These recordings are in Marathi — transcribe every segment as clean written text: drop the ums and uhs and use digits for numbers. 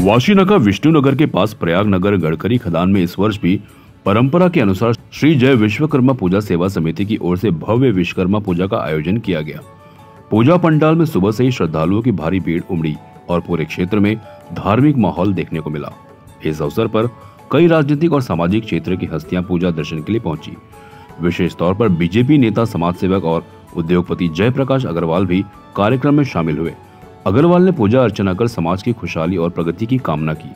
वाशीनगर विष्णुनगर के पास प्रयागनगर गड़करी खदान में इस वर्ष भी परंपरा के अनुसार श्री जय विश्वकर्मा पूजा सेवा समिति की ओर से भव्य विश्वकर्मा पूजा का आयोजन किया गया। पूजा पंडाल में सुबह से ही श्रद्धालुओं की भारी भीड़ उमड़ी और पूरे क्षेत्र में धार्मिक माहौल देखने को मिला। इस अवसर पर कई राजनीतिक और सामाजिक क्षेत्र की हस्तियां पूजा दर्शन के लिए पहुंची। विशेष तौर पर बीजेपी नेता, समाज सेवक और उद्योगपति जयप्रकाश अग्रवाल भी कार्यक्रम में शामिल हुए। अग्रवाल ने पूजा अर्चना कर समाज की खुशहाली और प्रगति की कामना की।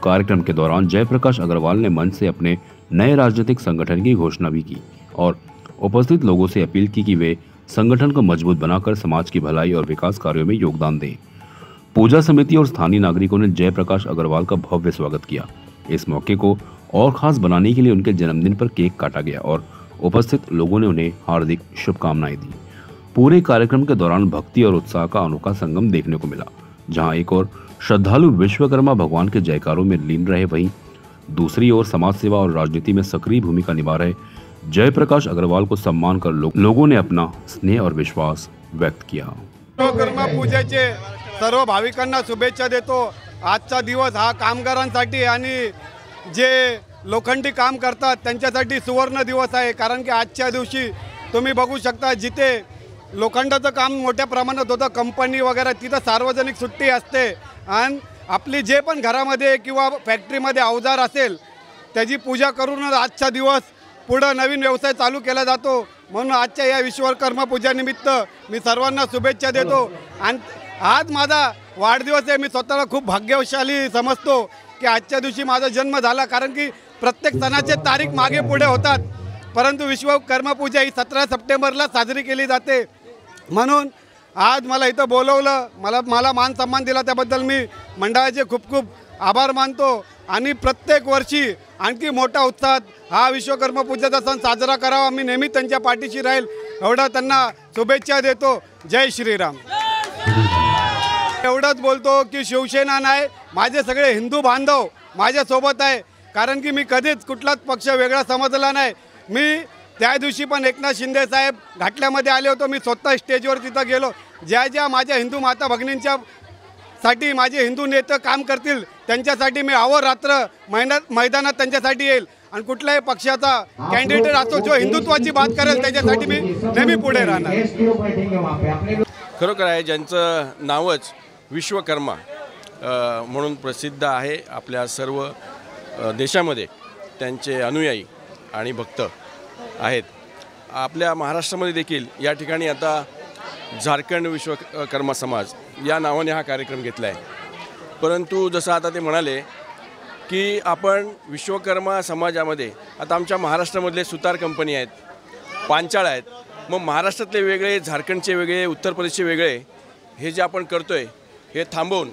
कार्यक्रम के दौरान जयप्रकाश अग्रवाल ने मंच से अपने नए राजनीतिक संगठन की घोषणा भी की और उपस्थित लोगों से अपील की कि वे संगठन को मजबूत बनाकर समाज की भलाई और विकास कार्यों में योगदान दें। पूजा समिति और स्थानीय नागरिकों ने जयप्रकाश अग्रवाल का भव्य स्वागत किया। इस मौके को और खास बनाने के लिए उनके जन्मदिन पर केक काटा गया और उपस्थित लोगों ने उन्हें हार्दिक शुभकामनाएं दी। पूरे कार्यक्रम के दौरान भक्ति और उत्साह का अनोखा संगम देखने को मिला, जहां एक और श्रद्धालु विश्वकर्मा भगवान के जयकारों में लीन रहे, वहीं दूसरी ओर समाज सेवा और राजनीति में सक्रिय भूमिका निभा रहे जयप्रकाश अग्रवाल को सम्मान कर लोगों ने अपना स्नेह और विश्वास व्यक्त किया। विश्वकर्मा पूजेचे सर्व भाविकांना शुभेच्छा देतो। आजचा दिवस हा कामगारांसाठी आणि जे लोखंडी काम करतात त्यांच्यासाठी सुवर्ण दिवस आहे, कारण की आजच्या दिवशी तुम्ही बघू शकता जिथे लोखंडाचं काम मोठ्या प्रमाणात होतं, कंपनी वगैरे, तिथं सार्वजनिक सुट्टी असते आणि आपली जे पण घरामध्ये किंवा फॅक्टरीमध्ये अवजार असेल त्याची पूजा करूनच आजचा दिवस पुढे नवीन व्यवसाय चालू केला जातो। म्हणून आजच्या या विश्वकर्मा पूजेनिमित्त मी सर्वांना शुभेच्छा देतो। आणि आज माझा वाढदिवस आहे। मी स्वतःला खूप भाग्यशाली समजतो की आजच्या दिवशी माझा जन्म झाला, कारण की प्रत्येक सणाचे तारीख मागे पुढे होतात, परंतु विश्वकर्मा पूजा ही 17 सप्टेंबरला साजरी केली जाते। म्हणून आज मला इथं बोलवलं, मला मान सन्मान दिला, त्याबद्दल मी मंडळाचे खूप खूप आभार मानतो। आणि प्रत्येक वर्षी आणखी मोठा उत्साहात हा विश्वकर्मा पूजेचा सण साजरा करावा। मी नेहमी त्यांच्या पाठीशी राहील एवढा त्यांना शुभेच्छा देतो। जय श्रीराम। एवढंच बोलतो की शिवसेना नाही, माझे सगळे हिंदू बांधव माझ्यासोबत आहे, कारण की मी कधीच कुठलाच पक्ष वेगळा समजला नाही। मी त्या दिवशी पण एकनाथ शिंदे साहेब घाटल्यामध्ये आले होते, मी स्वतः स्टेजवर तिथं गेलो। ज्या माझ्या हिंदू माता भगिनींच्या साठी माझे हिंदू नेते काम करतील त्यांच्यासाठी मी अहोरात्र मैदानात त्यांच्यासाठी येईल आणि कुठल्याही पक्षाचा कॅन्डिडेट असो जो हिंदुत्वाची बात करेल त्याच्यासाठी मी नेहमी पुढे राहणार। खरोखर आहे ज्यांचं नावच विश्वकर्मा म्हणून प्रसिद्ध आहे आपल्या सर्व देशामध्ये, त्यांचे अनुयायी आणि भक्त आहेत। आपल्या महाराष्ट्रामध्ये देखील या ठिकाणी आता झारखंड विश्वकर्मा समाज या नावाने हा कार्यक्रम घेतला आहे। परंतु जसं आता ते म्हणाले की आपण विश्वकर्मा समाजामध्ये आता आमच्या महाराष्ट्रामधले सुतार कंपनी आहेत, पांचाळ आहेत, मग महाराष्ट्रातले वेगळे, झारखंडचे वेगळे, उत्तर प्रदेशचे वेगळे, हे जे आपण करतो आहे हे थांबवून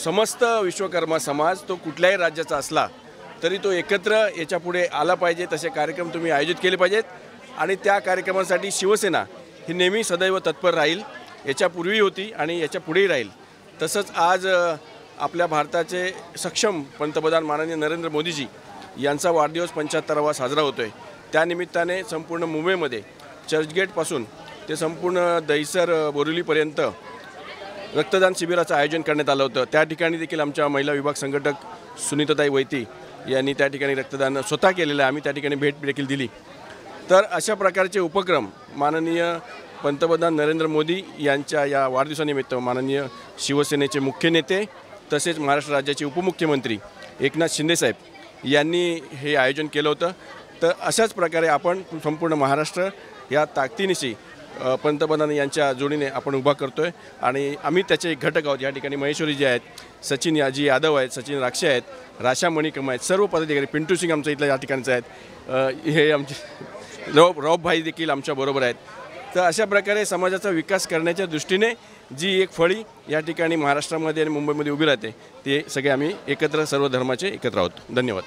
समस्त विश्वकर्मा समाज तो कुठल्याही राज्याचा असला तरी तो एकत्र याच्यापुढे आला पाहिजे। तसे कार्यक्रम तुम्ही आयोजित केले पाहिजेत आणि त्या कार्यक्रमासाठी शिवसेना ही नेहमी सदैव तत्पर राहील, याच्यापूर्वी होती आणि याच्या पुढेही राहील। तसंच आज आपल्या भारताचे सक्षम पंतप्रधान माननीय नरेंद्र मोदीजी यांचा वाढदिवस 75वा साजरा होतो आहे। त्यानिमित्ताने संपूर्ण मुंबईमध्ये चर्चगेटपासून ते संपूर्ण दहिसर बोरिवलीपर्यंत रक्तदान शिबिराचं आयोजन करण्यात आलं होतं। त्या ठिकाणी देखील आमच्या महिला विभाग संघटक सुनीताताई वैती यांनी त्या ठिकाणी रक्तदान स्वतः केलेलं आहे, आम्ही त्या ठिकाणी भेट देखील दिली। तर अशा प्रकारचे उपक्रम माननीय पंतप्रधान नरेंद्र मोदी यांच्या या वाढदिवसानिमित्त माननीय शिवसेनेचे मुख्य नेते तसेच महाराष्ट्र राज्याचे उपमुख्यमंत्री एकनाथ शिंदे साहेब यांनी हे आयोजन केलं होतं। तर अशाच प्रकारे आपण संपूर्ण महाराष्ट्र या ताकदीनिशी पंतप्रधान यांच्या जोडीने आपण उभा करतोय आणि आम्ही त्याचे एक घटक आहोत। या ठिकाणी महेश्वरी जी आहेत, सचिन याजी यादव आहेत, सचिन राक्षे आहेत, राशा मणिकम आहेत, सर्व पदाधिकारी, पिंटू सिंग आमच्या इथल्या या ठिकाणचे आहेत, हे आमचे रौफ भाई देखील आमच्या बरोबर आहेत। तर अशा प्रकारे समाजाचा विकास करण्याच्या दृष्टीने जी एक फळी या ठिकाणी महाराष्ट्रामध्ये आणि मुंबईमध्ये उभी राहते ते सगळे आम्ही एकत्र सर्व धर्माचे एकत्र आहोत। धन्यवाद।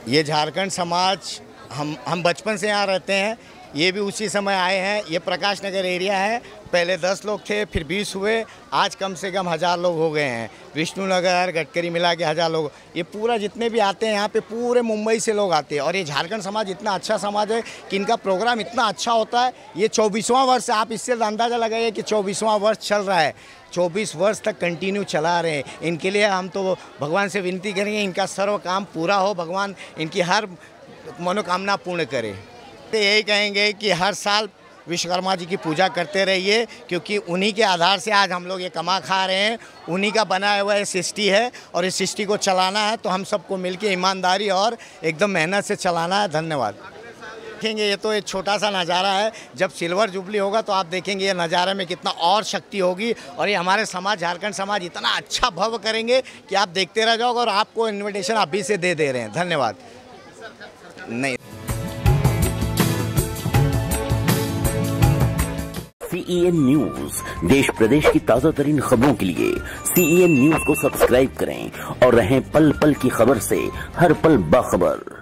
ये झारखंड समाज हम बचपन से यहाँ रहते हैं, ये भी उसी समय आए हैं। ये प्रकाश नगर एरिया है, पहले 10 लोग थे, फिर 20 हुए, आज कम से कम 1000 लोग हो गए हैं। विष्णुनगर गडकरी मिला के 1000 लोग, ये पूरा जितने भी आते हैं यहाँ पे पूरे मुंबई से लोग आते हैं। और ये झारखंड समाज इतना अच्छा समाज है कि इनका प्रोग्राम इतना अच्छा होता है। ये 24वां वर्ष, आप इससे अंदाज़ा लगाइए कि 24वां वर्ष चल रहा है, 24 वर्ष तक कंटिन्यू चला रहे हैं। इनके लिए हम तो भगवान से विनती करेंगे इनका सर्व काम पूरा हो, भगवान इनकी हर मनोकामना पूर्ण करे। तो यही कहेंगे कि हर साल विश्वकर्मा जी की पूजा करते रहिए, क्योंकि उन्हीं के आधार से आज हम लोग ये कमा खा रहे हैं। उन्हीं का बनाया हुआ ये सृष्टि है और इस सृष्टि को चलाना है तो हम सबको मिलके ईमानदारी और एकदम मेहनत से चलाना है। धन्यवाद। देखेंगे ये तो एक छोटा सा नज़ारा है, जब सिल्वर जुबली होगा तो आप देखेंगे ये नज़ारे में कितना और शक्ति होगी। और ये हमारे समाज, झारखंड समाज इतना अच्छा भव्य करेंगे कि आप देखते रह जाओगे। और आपको इन्विटेशन अभी से दे रहे हैं। धन्यवाद। नहीं, CEN न्यूज, देश प्रदेश की ताजा तरीन खबरों के लिए CEN न्यूज को सब्सक्राइब करें और रहें पल पल की खबर से हर पल बाखबर।